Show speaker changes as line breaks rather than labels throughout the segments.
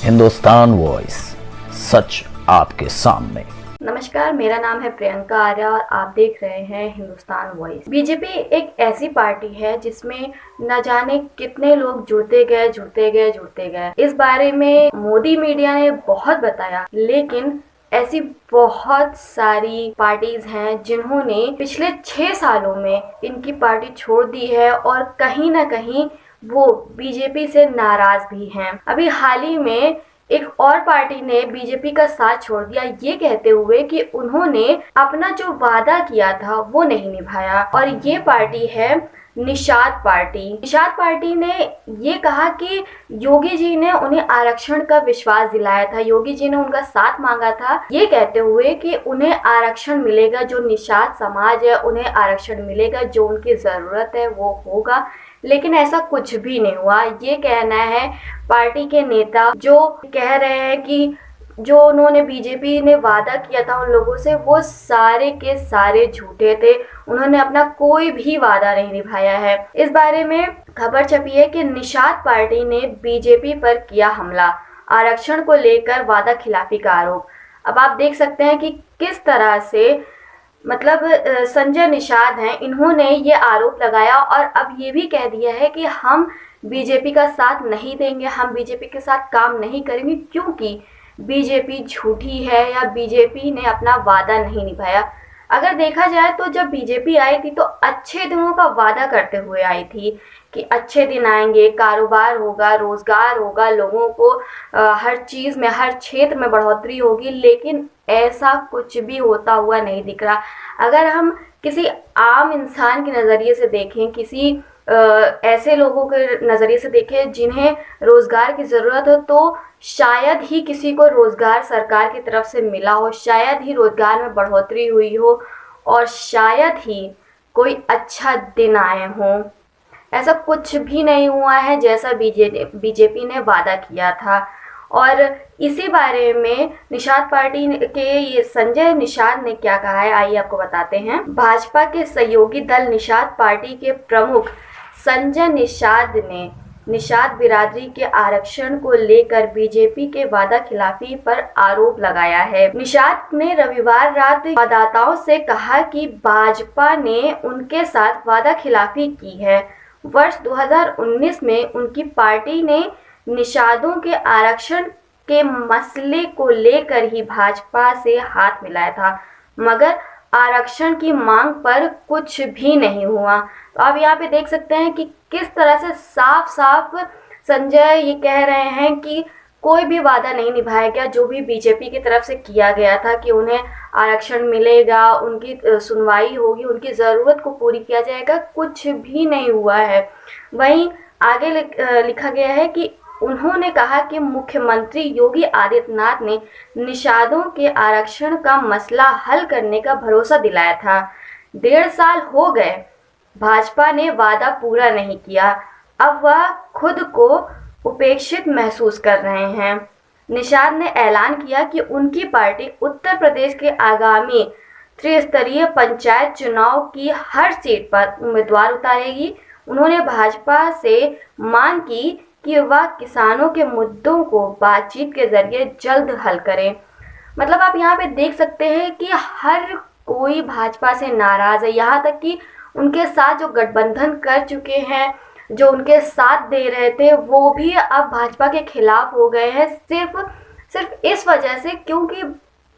Hindustan voice, सच आपके सामने।
नमस्कार, मेरा नाम है प्रियंका आर्य और आप देख रहे हैं हिंदुस्तान वॉइस। बीजेपी एक ऐसी पार्टी है जिसमें न जाने कितने लोग जुड़ते गए। इस बारे में मोदी मीडिया ने बहुत बताया, लेकिन ऐसी बहुत सारी पार्टीज हैं जिन्होंने पिछले 6 सालों में इनकी पार्टी छोड़ दी है और कहीं ना कहीं वो बीजेपी से नाराज भी हैं। अभी हाल ही में एक और पार्टी ने बीजेपी का साथ छोड़ दिया, ये कहते हुए कि उन्होंने अपना जो वादा किया था वो नहीं निभाया। और ये पार्टी है निषाद पार्टी। निषाद पार्टी ने ये कहा कि योगी जी ने उन्हें आरक्षण का विश्वास दिलाया था, योगी जी ने उनका साथ मांगा था, ये कहते हुए कि उन्हें आरक्षण मिलेगा, जो निषाद समाज है उन्हें आरक्षण मिलेगा, जो उनकी जरूरत है वो होगा। लेकिन ऐसा कुछ भी नहीं हुआ। ये कहना है पार्टी के नेता जो कह रहे हैं कि जो उन्होंने बीजेपी ने वादा किया था उन लोगों से, वो सारे के सारे झूठे थे। उन्होंने अपना कोई भी वादा नहीं निभाया है। इस बारे में खबर छपी है कि निषाद पार्टी ने बीजेपी पर किया हमला, आरक्षण को लेकर वादा खिलाफी का आरोप। अब आप देख सकते हैं कि किस तरह से मतलब संजय निषाद हैं, इन्होंने ये आरोप लगाया और अब ये भी कह दिया है कि हम बीजेपी का साथ नहीं देंगे, हम बीजेपी के साथ काम नहीं करेंगे क्योंकि बीजेपी झूठी है या बीजेपी ने अपना वादा नहीं निभाया। अगर देखा जाए तो जब बीजेपी आई थी तो अच्छे दिनों का वादा करते हुए आई थी कि अच्छे दिन आएंगे, कारोबार होगा, रोजगार होगा, लोगों को हर चीज़ में, हर क्षेत्र में बढ़ोतरी होगी, लेकिन ऐसा कुछ भी होता हुआ नहीं दिख रहा। अगर हम किसी आम इंसान के नज़रिए से देखें, किसी ऐसे लोगों के नज़रिए से देखें जिन्हें रोज़गार की ज़रूरत हो, तो शायद ही किसी को रोज़गार सरकार की तरफ से मिला हो, शायद ही रोज़गार में बढ़ोतरी हुई हो और शायद ही कोई अच्छा दिन आए हों। ऐसा कुछ भी नहीं हुआ है जैसा बीजेपी ने वादा किया था। और इसी बारे में निषाद पार्टी के ये संजय निषाद ने क्या कहा है, आइए आपको बताते हैं। भाजपा के सहयोगी दल निषाद पार्टी के प्रमुख संजय निषाद ने निषाद बिरादरी के आरक्षण को लेकर बीजेपी के वादा खिलाफी पर आरोप लगाया है। निषाद ने रविवार रात संवाददाताओं से कहा कि भाजपा ने उनके साथ वादा खिलाफी की है। वर्ष 2019 में उनकी पार्टी ने निषादों के आरक्षण के मसले को लेकर ही भाजपा से हाथ मिलाया था, मगर आरक्षण की मांग पर कुछ भी नहीं हुआ। तो आप यहाँ पे देख सकते हैं कि किस तरह से साफ साफ संजय ये कह रहे हैं कि कोई भी वादा नहीं निभाया गया जो भी बीजेपी की तरफ से किया गया था कि उन्हें आरक्षण मिलेगा, उनकी सुनवाई होगी, उनकी ज़रूरत को पूरी किया जाएगा, कुछ भी नहीं हुआ है। वहीं आगे लिखा गया है कि उन्होंने कहा कि मुख्यमंत्री योगी आदित्यनाथ ने निषादों के आरक्षण का मसला हल करने का भरोसा दिलाया था। 1.5 साल हो गए, भाजपा ने वादा पूरा नहीं किया, अब वह खुद को उपेक्षित महसूस कर रहे हैं। निषाद ने ऐलान किया कि उनकी पार्टी उत्तर प्रदेश के आगामी त्रिस्तरीय पंचायत चुनाव की हर सीट पर उम्मीदवार उतारेगी। उन्होंने भाजपा से मांग की कि वह किसानों के मुद्दों को बातचीत के जरिए जल्द हल करें। मतलब आप यहाँ पे देख सकते हैं कि हर कोई भाजपा से नाराज है, यहाँ तक कि उनके साथ जो गठबंधन कर चुके हैं, जो उनके साथ दे रहे थे, वो भी अब भाजपा के खिलाफ हो गए हैं, सिर्फ इस वजह से क्योंकि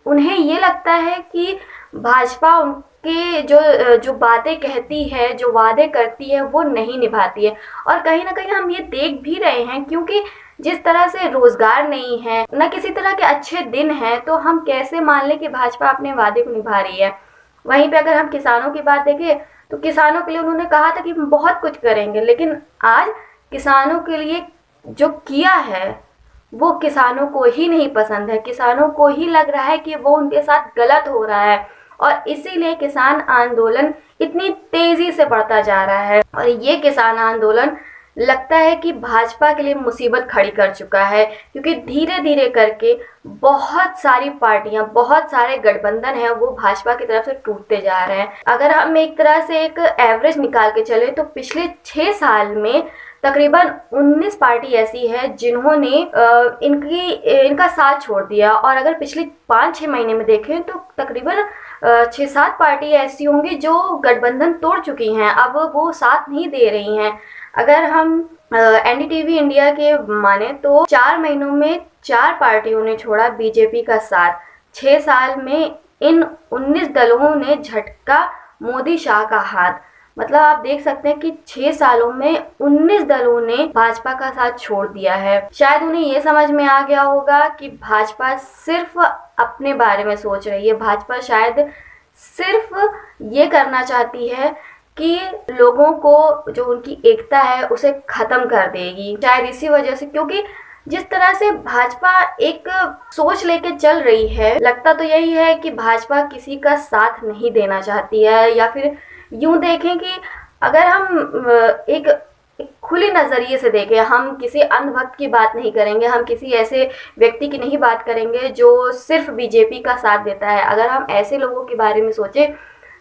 उन्हें ये लगता है कि भाजपा उनके जो बातें कहती है, जो वादे करती है, वो नहीं निभाती है। और कहीं ना कहीं हम ये देख भी रहे हैं क्योंकि जिस तरह से रोजगार नहीं है, न किसी तरह के अच्छे दिन हैं, तो हम कैसे मान लें कि भाजपा अपने वादे को निभा रही है। वहीं पे अगर हम किसानों की बात देखें तो किसानों के लिए उन्होंने कहा था कि हम बहुत कुछ करेंगे, लेकिन आज किसानों के लिए जो किया है वो किसानों को ही नहीं पसंद है। किसानों को ही लग रहा है कि वो उनके साथ गलत हो रहा है और इसीलिए किसान आंदोलन इतनी तेजी से बढ़ता जा रहा है। और ये किसान आंदोलन लगता है कि भाजपा के लिए मुसीबत खड़ी कर चुका है, क्योंकि धीरे धीरे करके बहुत सारी पार्टियां, बहुत सारे गठबंधन हैं, वो भाजपा की तरफ से टूटते जा रहे हैं। अगर हम एक तरह से एक एवरेज निकाल के चले तो पिछले 6 साल में तकरीबन 19 पार्टी ऐसी है जिन्होंने इनका साथ छोड़ दिया। और अगर पिछले 5-6 महीने में देखें तो तकरीबन 6-7 पार्टी ऐसी होंगी जो गठबंधन तोड़ चुकी हैं, अब वो साथ नहीं दे रही हैं। अगर हम एनडीटीवी इंडिया के माने तो 4 महीनों में 4 पार्टियों ने छोड़ा बीजेपी का साथ। 6 साल में इन 19 दलों ने झटका मोदी शाह का हाथ। मतलब आप देख सकते हैं कि 6 सालों में 19 दलों ने भाजपा का साथ छोड़ दिया है। शायद उन्हें ये समझ में आ गया होगा कि भाजपा सिर्फ अपने बारे में सोच रही है। भाजपा शायद सिर्फ ये करना चाहती है कि लोगों को जो उनकी एकता है उसे खत्म कर देगी। शायद इसी वजह से, क्योंकि जिस तरह से भाजपा एक सोच लेके चल रही है, लगता तो यही है कि भाजपा किसी का साथ नहीं देना चाहती है। या फिर यूं देखें कि अगर हम एक खुली नज़रिए से देखें, हम किसी अंधभक्त की बात नहीं करेंगे, हम किसी ऐसे व्यक्ति की नहीं बात करेंगे जो सिर्फ बीजेपी का साथ देता है। अगर हम ऐसे लोगों के बारे में सोचें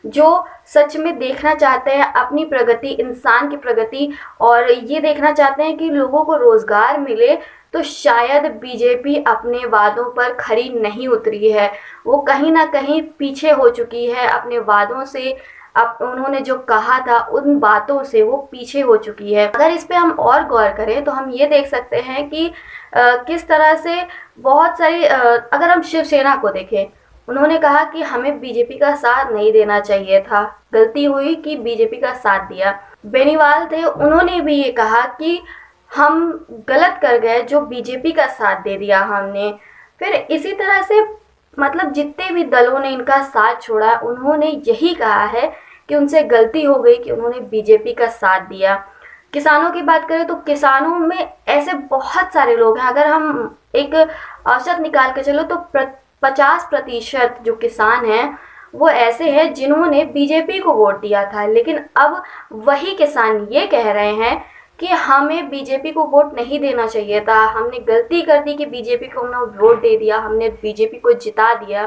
जो सच में देखना चाहते हैं अपनी प्रगति, इंसान की प्रगति, और ये देखना चाहते हैं कि लोगों को रोज़गार मिले, तो शायद बीजेपी अपने वादों पर खरी नहीं उतरी है। वो कहीं ना कहीं पीछे हो चुकी है अपने वादों से। अब उन्होंने जो कहा था उन बातों से वो पीछे हो चुकी है। अगर इस पे हम और गौर करें तो हम ये देख सकते हैं कि किस तरह से बहुत सारी अगर हम शिवसेना को देखें, उन्होंने कहा कि हमें बीजेपी का साथ नहीं देना चाहिए था, गलती हुई कि बीजेपी का साथ दिया। बेनीवाल थे, उन्होंने भी ये कहा कि हम गलत कर गए जो बीजेपी का साथ दे दिया हमने। फिर इसी तरह से मतलब जितने भी दलों ने इनका साथ छोड़ा, उन्होंने यही कहा है कि उनसे गलती हो गई कि उन्होंने बीजेपी का साथ दिया। किसानों की बात करें तो किसानों में ऐसे बहुत सारे लोग हैं, अगर हम एक औसत निकाल के चलो तो 50% जो किसान हैं वो ऐसे हैं जिन्होंने बीजेपी को वोट दिया था। लेकिन अब वही किसान ये कह रहे हैं कि हमें बीजेपी को वोट नहीं देना चाहिए था, हमने गलती कर दी कि बीजेपी को हमने वोट दे दिया, हमने बीजेपी को जिता दिया।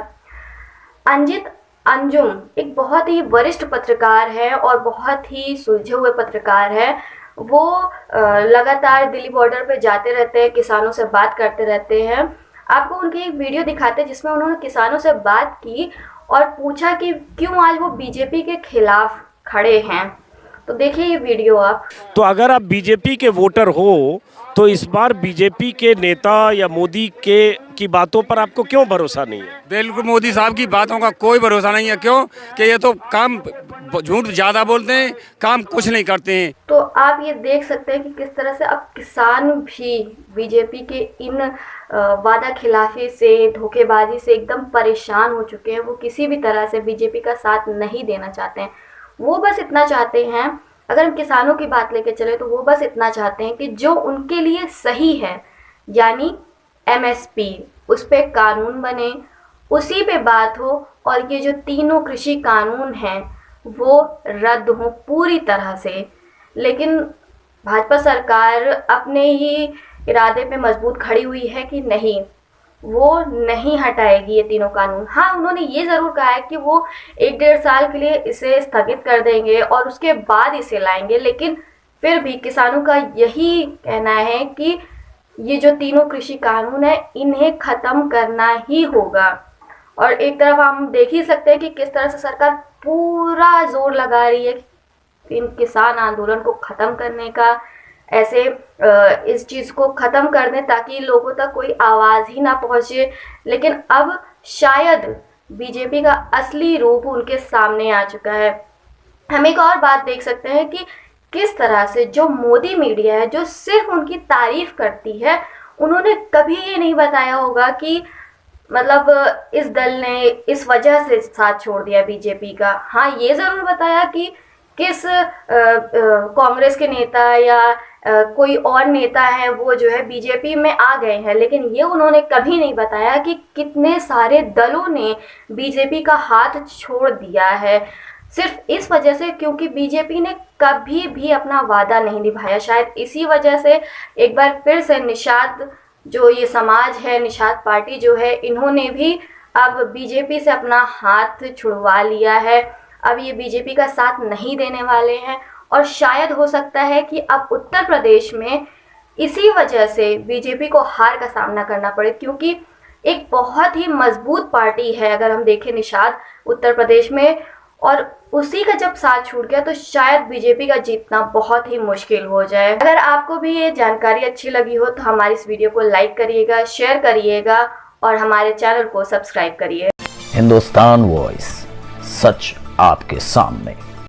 अंजित अंजुम एक बहुत ही वरिष्ठ पत्रकार है और बहुत ही सुलझे हुए पत्रकार है। वो लगातार दिल्ली बॉर्डर पे जाते रहते हैं, किसानों से बात करते रहते हैं। आपको उनकी एक वीडियो दिखाते हैं जिसमें उन्होंने किसानों से बात की और पूछा कि क्यों आज वो बीजेपी के खिलाफ खड़े हैं। तो देखिए ये वीडियो आप।
तो अगर आप बीजेपी के वोटर हो तो इस बार बीजेपी के नेता या मोदी की बातों पर आपको क्यों भरोसा नहीं है?
बिल्कुल मोदी साहब की बातों का कोई भरोसा नहीं है। क्यों कि ये तो काम झूठ ज़्यादा बोलते हैं, काम कुछ नहीं करते हैं।
तो आप ये देख सकते हैं कि किस तरह से अब किसान भी बीजेपी के इन वादा खिलाफी से, धोखेबाजी से एकदम परेशान हो चुके हैं। वो किसी भी तरह से बीजेपी का साथ नहीं देना चाहते हैं। वो बस इतना चाहते हैं, अगर हम किसानों की बात लेके चले तो वो बस इतना चाहते हैं कि जो उनके लिए सही है, यानी एमएसपी, उस पे कानून बने, उसी पे बात हो, और ये जो तीनों कृषि कानून हैं वो रद्द हो पूरी तरह से। लेकिन भाजपा सरकार अपने ही इरादे पे मजबूत खड़ी हुई है कि नहीं, वो नहीं हटाएगी ये तीनों कानून। हाँ, उन्होंने ये ज़रूर कहा है कि वो 1-1.5 साल के लिए इसे स्थगित कर देंगे और उसके बाद इसे लाएंगे। लेकिन फिर भी किसानों का यही कहना है कि ये जो तीनों कृषि कानून है इन्हें ख़त्म करना ही होगा। और एक तरफ हम देख ही सकते हैं कि किस तरह से सरकार पूरा जोर लगा रही है इन किसान आंदोलन को ख़त्म करने का, ऐसे इस चीज़ को ख़त्म कर दें ताकि लोगों तक कोई आवाज़ ही ना पहुँचे। लेकिन अब शायद बीजेपी का असली रूप उनके सामने आ चुका है। हम एक और बात देख सकते हैं कि किस तरह से जो मोदी मीडिया है, जो सिर्फ उनकी तारीफ करती है, उन्होंने कभी ये नहीं बताया होगा कि मतलब इस दल ने इस वजह से साथ छोड़ दिया बीजेपी का। हाँ, ये ज़रूर बताया कि किस कांग्रेस के नेता या कोई और नेता है वो जो है बीजेपी में आ गए हैं। लेकिन ये उन्होंने कभी नहीं बताया कि कितने सारे दलों ने बीजेपी का हाथ छोड़ दिया है, सिर्फ इस वजह से क्योंकि बीजेपी ने कभी भी अपना वादा नहीं निभाया। शायद इसी वजह से एक बार फिर से निषाद जो ये समाज है, निषाद पार्टी जो है, इन्होंने भी अब बीजेपी से अपना हाथ छुड़वा लिया है। अब ये बीजेपी का साथ नहीं देने वाले हैं और शायद हो सकता है कि अब उत्तर प्रदेश में इसी वजह से बीजेपी को हार का सामना करना पड़े, क्योंकि एक बहुत ही मजबूत पार्टी है अगर हम देखें निषाद उत्तर प्रदेश में, और उसी का जब साथ छूट गया तो शायद बीजेपी का जीतना बहुत ही मुश्किल हो जाए। अगर आपको भी ये जानकारी अच्छी लगी हो तो हमारी इस वीडियो को लाइक करिएगा, शेयर करिएगा और हमारे चैनल को सब्सक्राइब करिए।
हिंदुस्तान वॉइस, सच आपके सामने।